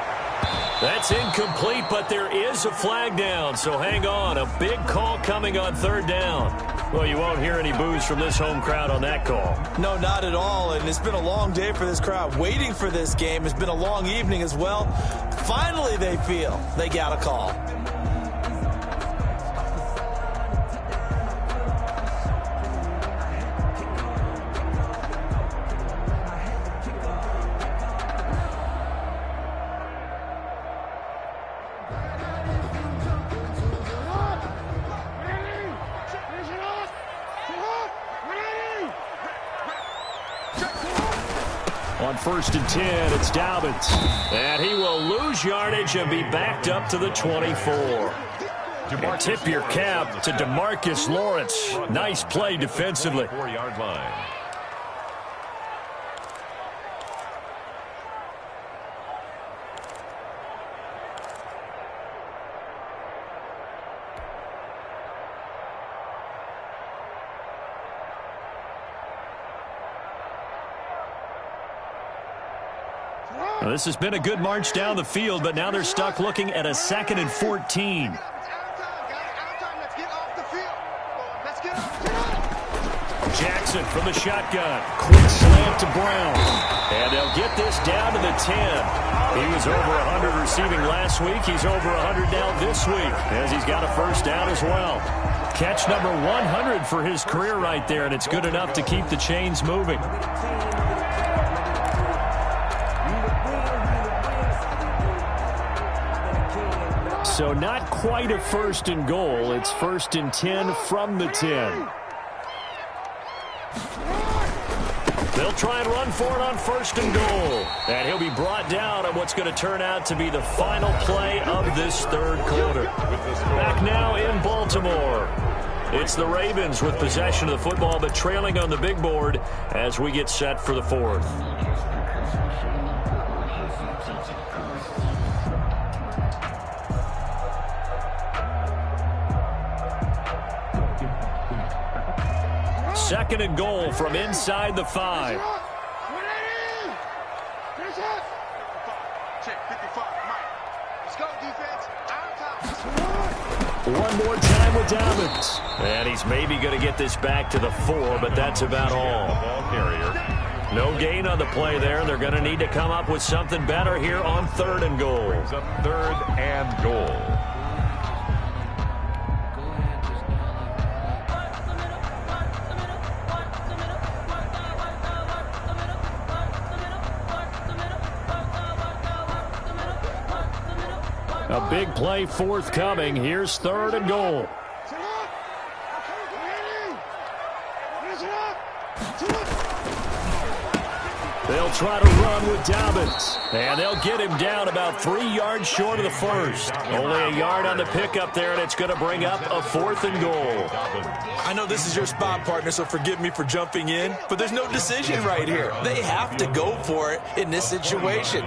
That's incomplete, but there is a flag down, so hang on. A big call coming on 3rd down. Well, you won't hear any boos from this home crowd on that call. No, not at all, and it's been a long day for this crowd. Waiting for this game has been a long evening as well. Finally, they feel they got a call. On 1st and 10, it's Dobbins. And he will lose yardage and be backed up to the 24. And tip your cap to DeMarcus Lawrence. Nice play defensively. 4-yard line. Well, this has been a good march down the field, but now they're stuck looking at a 2nd and 14. Jackson from the shotgun. Quick slant to Brown. And they'll get this down to the 10. He was over 100 receiving last week. He's over 100 now this week as he's got a first down as well. Catch number 100 for his career right there, and it's good enough to keep the chains moving. So not quite a 1st and goal. It's 1st and 10 from the 10. They'll try and run for it on 1st and goal. And he'll be brought down on what's going to turn out to be the final play of this 3rd quarter. Back now in Baltimore. It's the Ravens with possession of the football, but trailing on the big board as we get set for the 4th. Second and goal from inside the 5. One more time with Dobbins. And he's maybe going to get this back to the 4, but that's about all. No gain on the play there. They're going to need to come up with something better here on 3rd and goal. Brings up 3rd and goal. A big play forthcoming. Here's 3rd and goal. They'll try to run with Dobbins. And they'll get him down about 3 yards short of the 1st. Only a yard on the pickup there, and it's going to bring up a 4th and goal. I know this is your spot, partner, so forgive me for jumping in, but there's no decision right here. They have to go for it in this situation.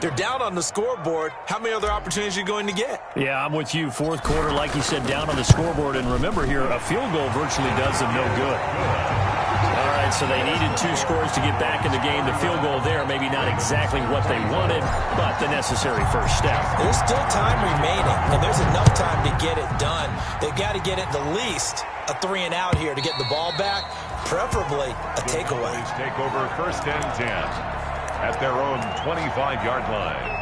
They're down on the scoreboard. How many other opportunities are you going to get? Yeah, I'm with you. 4th quarter, like you said, down on the scoreboard. And remember here, a field goal virtually does them no good. All right, so they needed 2 scores to get back in the game. The field goal there, maybe not exactly what they wanted, but the necessary first step. There's still time remaining, and there's enough time to get it done. They've got to get it the least a 3 and out here to get the ball back, preferably a takeaway. Take over 1st and 10 at their own 25-yard line.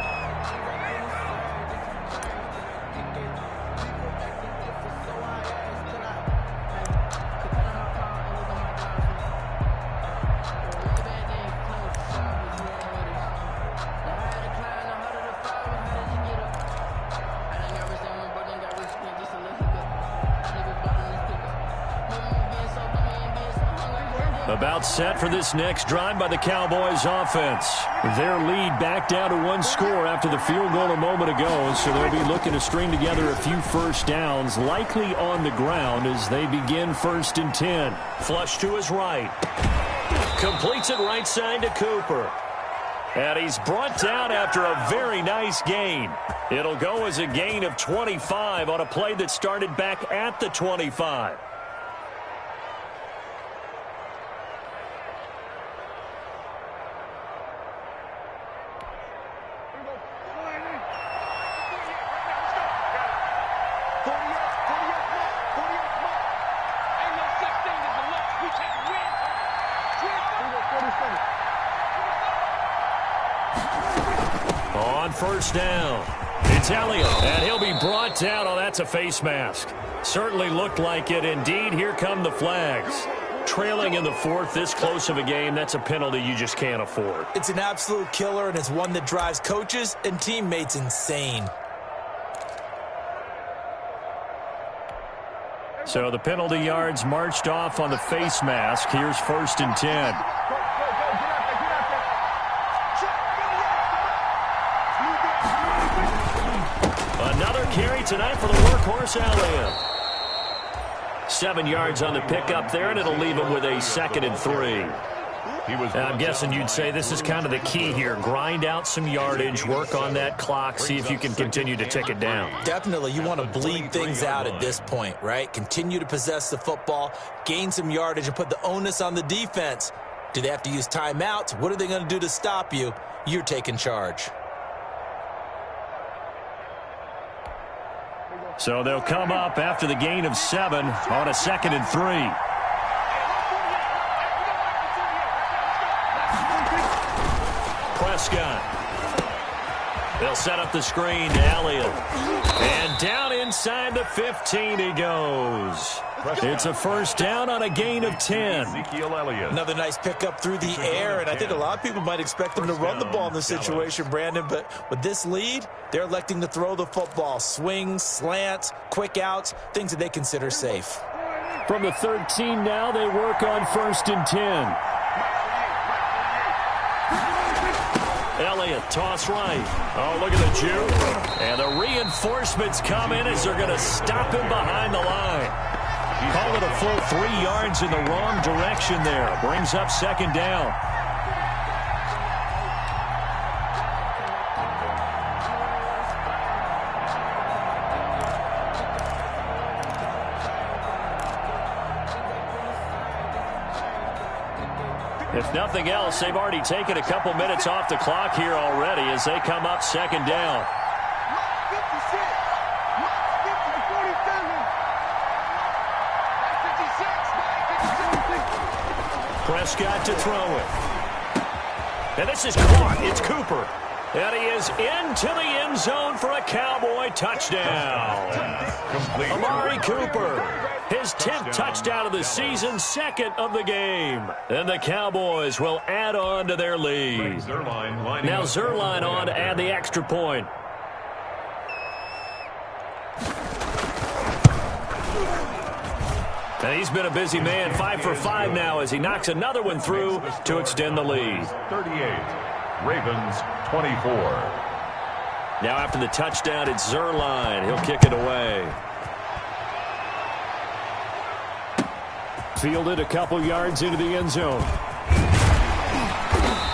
About set for this next drive by the Cowboys offense. Their lead back down to 1 score after the field goal a moment ago, so they'll be looking to string together a few first downs, likely on the ground as they begin 1st and 10. Flush to his right. Completes it right side to Cooper. And he's brought down after a very nice gain. It'll go as a gain of 25 on a play that started back at the 25. On 1st down, it's Elliott, and he'll be brought down. Oh, that's a face mask. Certainly looked like it. Indeed, here come the flags. Trailing in the 4th, this close of a game, that's a penalty you just can't afford. It's an absolute killer, and it's one that drives coaches and teammates insane. So the penalty yards marched off on the face mask. Here's 1st and 10. Another carry tonight for the workhorse Elliott. 7 yards on the pickup there, and it'll leave him with a 2nd and 3. I'm guessing you'd say this is kind of the key here. Grind out some yardage, work on that clock, see if you can continue to tick it down. Definitely, you want to bleed things out at this point, right? Continue to possess the football, gain some yardage, and put the onus on the defense. Do they have to use timeouts? What are they going to do to stop you? You're taking charge. So they'll come up after the gain of 7 on a 2nd and 3. Prescott. They'll set up the screen to Elliott. And down inside the 15 he goes. It's a first down on a gain of 10. Another nice pickup through the air, and I think a lot of people might expect them to run the ball in this situation, Brandon, but with this lead, they're electing to throw the football. Swings, slants, quick outs, things that they consider safe. From the 13 now, they work on 1st and 10. Elliott, toss right. Oh, look at the juke. And the reinforcements come in as they're going to stop him behind the line. Call it a full 3 yards in the wrong direction there. Brings up 2nd down. If nothing else, they've already taken a couple minutes off the clock here already as they come up 2nd down. Prescott to throw it. And this is caught. It's Cooper. And he is into the end zone for a Cowboy touchdown. Amari Cooper, his 10th touchdown of the season, 2nd of the game. And the Cowboys will add on to their lead. Now Zerline on to add the extra point. And he's been a busy man, 5 for 5 now as he knocks another one through to extend the lead. 38, Ravens 24. Now after the touchdown, it's Zerline. He'll kick it away. Fielded a couple yards into the end zone.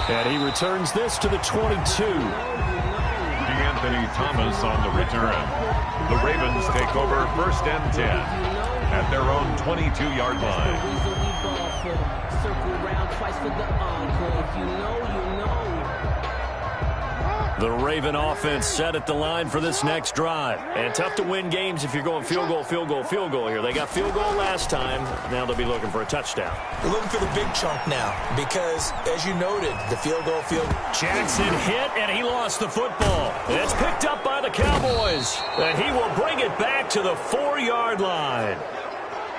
And he returns this to the 22. Anthony Thomas on the return. The Ravens take over 1st and 10 at their own 22-yard line. The Raven offense set at the line for this next drive. And tough to win games if you're going field goal, field goal, field goal here. They got field goal last time. Now they'll be looking for a touchdown. They're looking for the big chunk now because, as you noted, the field goal. Jackson hit, and he lost the football. It's picked up by the Cowboys. And he will bring it back to the 4-yard line.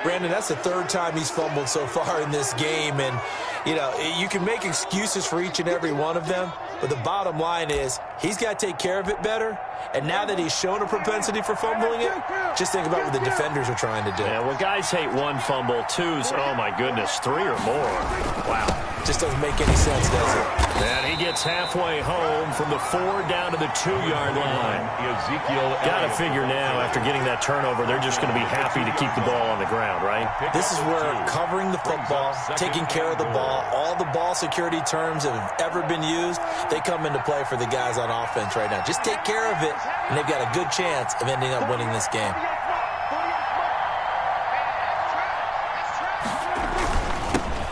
Brandon, that's the 3rd time he's fumbled so far in this game. And, you know, you can make excuses for each and every one of them. But the bottom line is he's got to take care of it better. And now that he's shown a propensity for fumbling it, just think about what the defenders are trying to do. Yeah, well, guys hate 1 fumble, 2's, oh, my goodness, 3 or more. Wow. Just doesn't make any sense, does it? And he gets halfway home from the 4 down to the 2-yard line. Got to figure now, after getting that turnover, they're just going to be happy to keep the ball on the ground, right? This is where covering the football, taking care of the ball, all the ball security terms that have ever been used, they come into play for the guys on offense right now. Just take care of it, and they've got a good chance of ending up winning this game.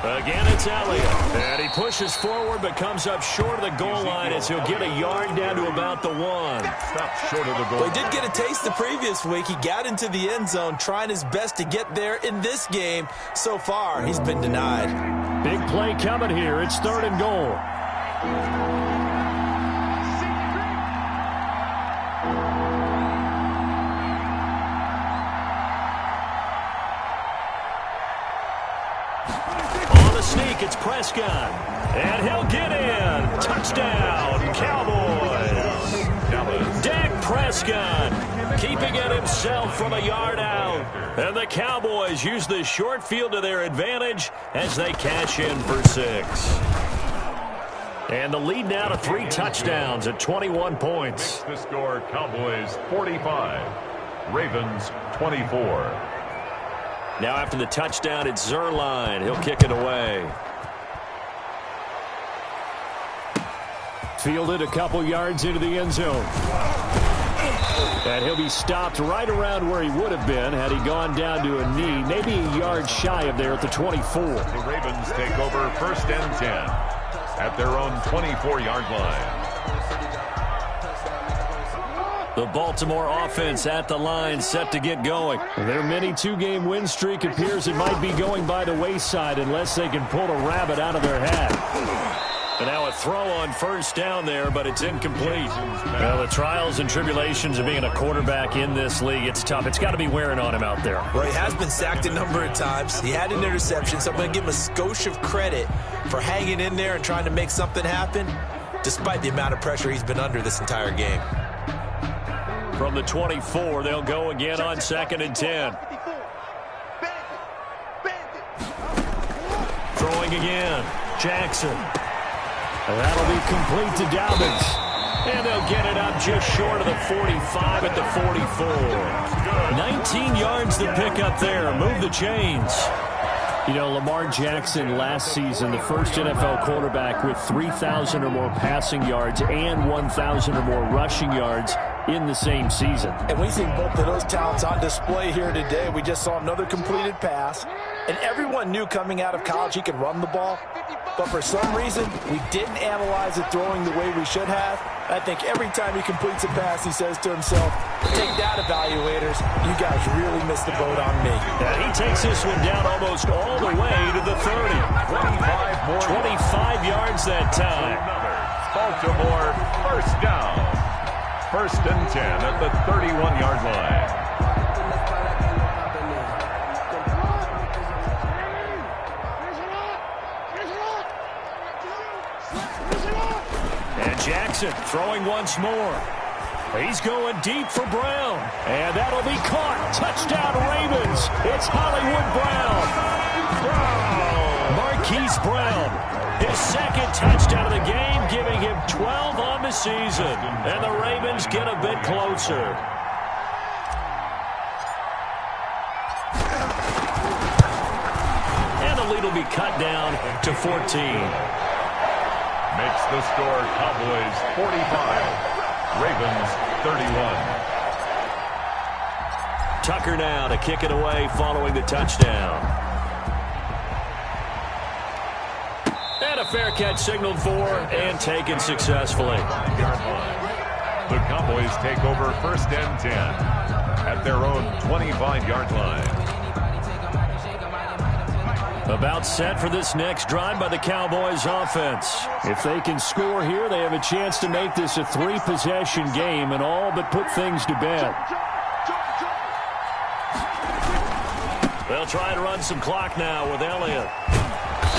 Again, it's Elliott. And he pushes forward but comes up short of the goal line as he'll get a yard down to about the 1. Stop short of the goal. Well, he did get a taste the previous week. He got into the end zone trying his best to get there in this game. So far, he's been denied. Big play coming here. It's 3rd and goal. Sneak, it's Prescott. And he'll get in. Touchdown, Cowboys. Dak Prescott keeping it himself from a yard out. And the Cowboys use the short field to their advantage as they cash in for 6. And the lead now to 3 touchdowns at 21 points. The score, Cowboys 45, Ravens 24. Now after the touchdown, it's Zerline. He'll kick it away. Fielded a couple yards into the end zone. And he'll be stopped right around where he would have been had he gone down to a knee, maybe a yard shy of there at the 24. The Ravens take over 1st and 10 at their own 24-yard line. The Baltimore offense at the line, set to get going. Their mini 2-game win streak appears it might be going by the wayside unless they can pull a rabbit out of their hat. And now a throw on first down there, but it's incomplete. Well, the trials and tribulations of being a quarterback in this league, it's tough. It's got to be wearing on him out there. Well, he has been sacked a number of times. He had an interception, so I'm going to give him a skosh of credit for hanging in there and trying to make something happen, despite the amount of pressure he's been under this entire game. From the 24, they'll go again on 2nd and 10. Throwing again. Jackson. That'll be complete to Dobbins. And they'll get it up just short of the 45 at the 44. 19 yards to pick up there. Move the chains. You know, Lamar Jackson last season, the first NFL quarterback with 3,000 or more passing yards and 1,000 or more rushing yards in the same season. And we see both of those talents on display here today. We just saw another completed pass. And everyone knew coming out of college he could run the ball. But for some reason, we didn't analyze it throwing the way we should have. I think every time he completes a pass, he says to himself, take that, evaluators. You guys really missed the boat on me. Yeah, he takes this one down almost all the way to the 30. 25 yards that time. Baltimore first down. 1st and 10 at the 31-yard line. Jackson throwing once more. He's going deep for Brown. And that'll be caught. Touchdown Ravens. It's Hollywood Brown. Marquise Brown. His 2nd touchdown of the game, giving him 12 on the season. And the Ravens get a bit closer. And the lead will be cut down to 14. Makes the score Cowboys 45, Ravens 31. Tucker now to kick it away following the touchdown. And a fair catch signaled for and taken successfully. The Cowboys take over 1st and 10 at their own 25-yard line. About set for this next drive by the Cowboys offense. If they can score here, they have a chance to make this a 3-possession game and all but put things to bed. They'll try to run some clock now with Elliott.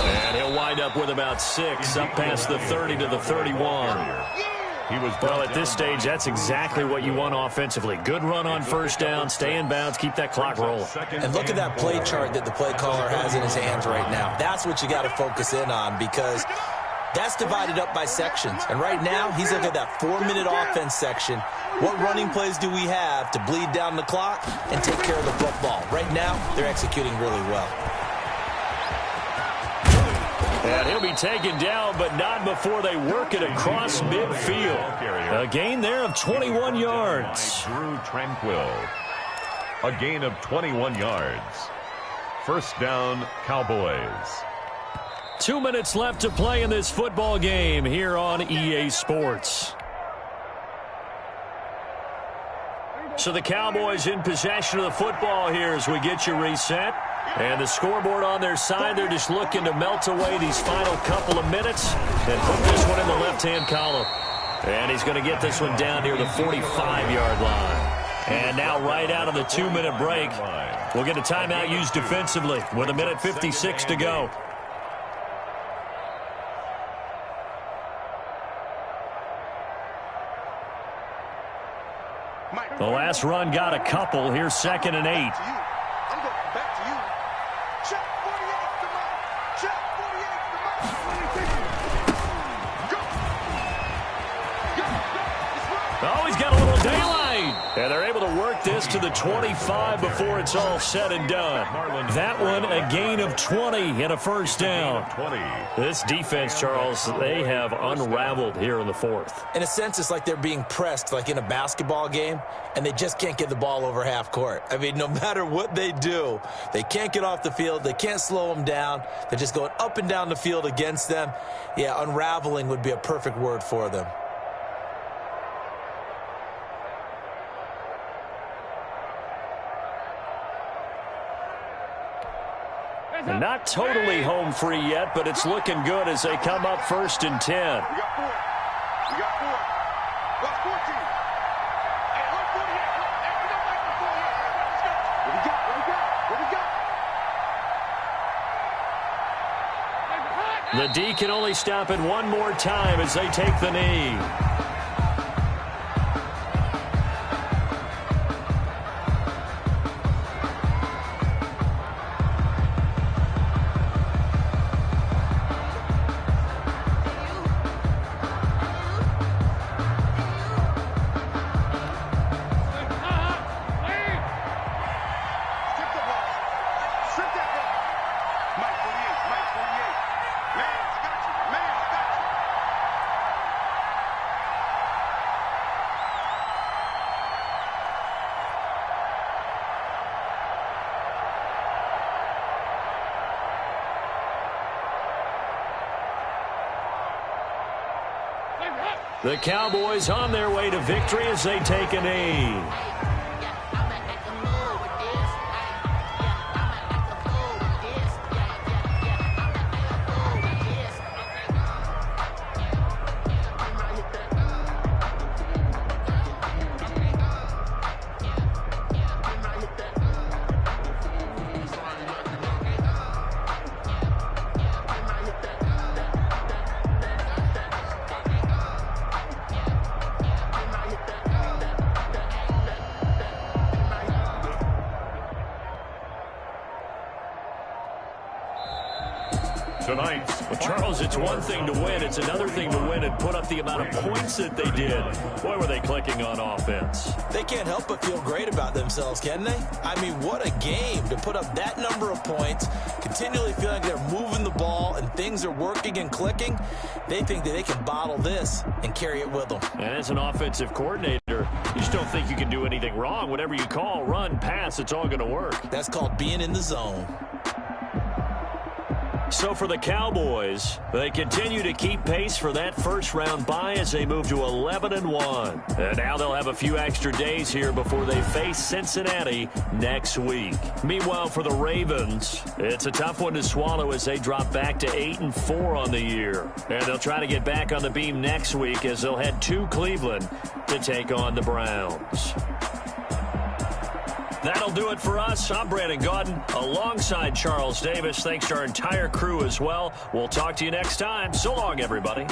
And he'll wind up with about 6, up past the 30 to the 31. Well, at this stage, that's exactly what you want offensively. Good run on first down, stay in bounds, keep that clock rolling. And look at that play chart that the play caller has in his hands right now. That's what you got to focus in on, because that's divided up by sections. And right now, he's looking at that 4-minute offense section. What running plays do we have to bleed down the clock and take care of the football? Right now, they're executing really well. And he'll be taken down, but not before they work it across midfield. A gain there of 21 yards. Drew Tranquil. A gain of 21 yards. First down, Cowboys. 2 minutes left to play in this football game here on EA Sports. So the Cowboys in possession of the football here as we get you reset. And the scoreboard on their side, they're just looking to melt away these final couple of minutes and put this one in the left-hand column. And he's going to get this one down near the 45-yard line. And now right out of the 2-minute break, we'll get a timeout used defensively with 1:56 to go. The last run got a couple. Here's 2nd and 8. I'm going back to you. Check 48 to Mike. Check 48 to Mike. Oh, he's got a little daylight. And they're able to work this to the 25 before it's all said and done. That one, a gain of 20 and a first down. This defense, Charles, they have unraveled here in the 4th. In a sense, it's like they're being pressed like in a basketball game, and they just can't get the ball over half court. I mean, no matter what they do, they can't get off the field. They can't slow them down. They're just going up and down the field against them. Yeah, unraveling would be a perfect word for them. And not totally home free yet, but it's looking good as they come up 1st and 10. We got 4. We got 4. What's 14? Hey, look, 48. Look, hey, we got Mike for 48. Let's go. What we got? What we got? What we got? The D can only stop it one more time as they take the knee. The Cowboys on their way to victory as they take a knee. Tonight's Well, Charles, it's one thing to win. It's another thing to win and put up the amount of points that they did. Boy, were they clicking on offense. They can't help but feel great about themselves, can they? I mean, what a game to put up that number of points, continually feeling like they're moving the ball and things are working and clicking. They think that they can bottle this and carry it with them. And as an offensive coordinator, you just don't think you can do anything wrong. Whatever you call, run, pass, it's all going to work. That's called being in the zone. So for the Cowboys, they continue to keep pace for that first-round bye as they move to 11-1. And now they'll have a few extra days here before they face Cincinnati next week. Meanwhile, for the Ravens, it's a tough one to swallow as they drop back to 8-4 on the year. And they'll try to get back on the beam next week as they'll head to Cleveland to take on the Browns. That'll do it for us. I'm Brandon Gaudin alongside Charles Davis. Thanks to our entire crew as well. We'll talk to you next time. So long, everybody.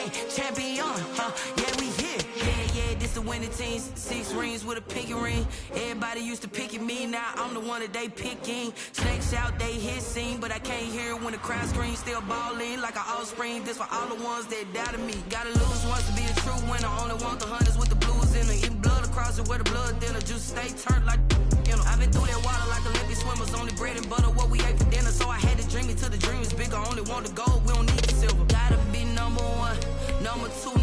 yeah, champion, huh? Yeah, we here. Yeah, this the winning teams. 6 rings with a pinky ring. Everybody used to picking me, now I'm the one that they picking. Snakes out, they hissing, but I can't hear when the crowd screams. Still balling like an offspring. This for all the ones that doubted me. Gotta lose once to be a true winner. Only want the hunters with the blues in them. Eating blood across it where the blood thinner. Just stay turned like, you know. I've been through that water like Olympic swimmers. Only bread and butter, what we ate for dinner. So I had to dream it till the dream is bigger. Only want the gold, we don't need the silver. Gotta be number 1, number 2.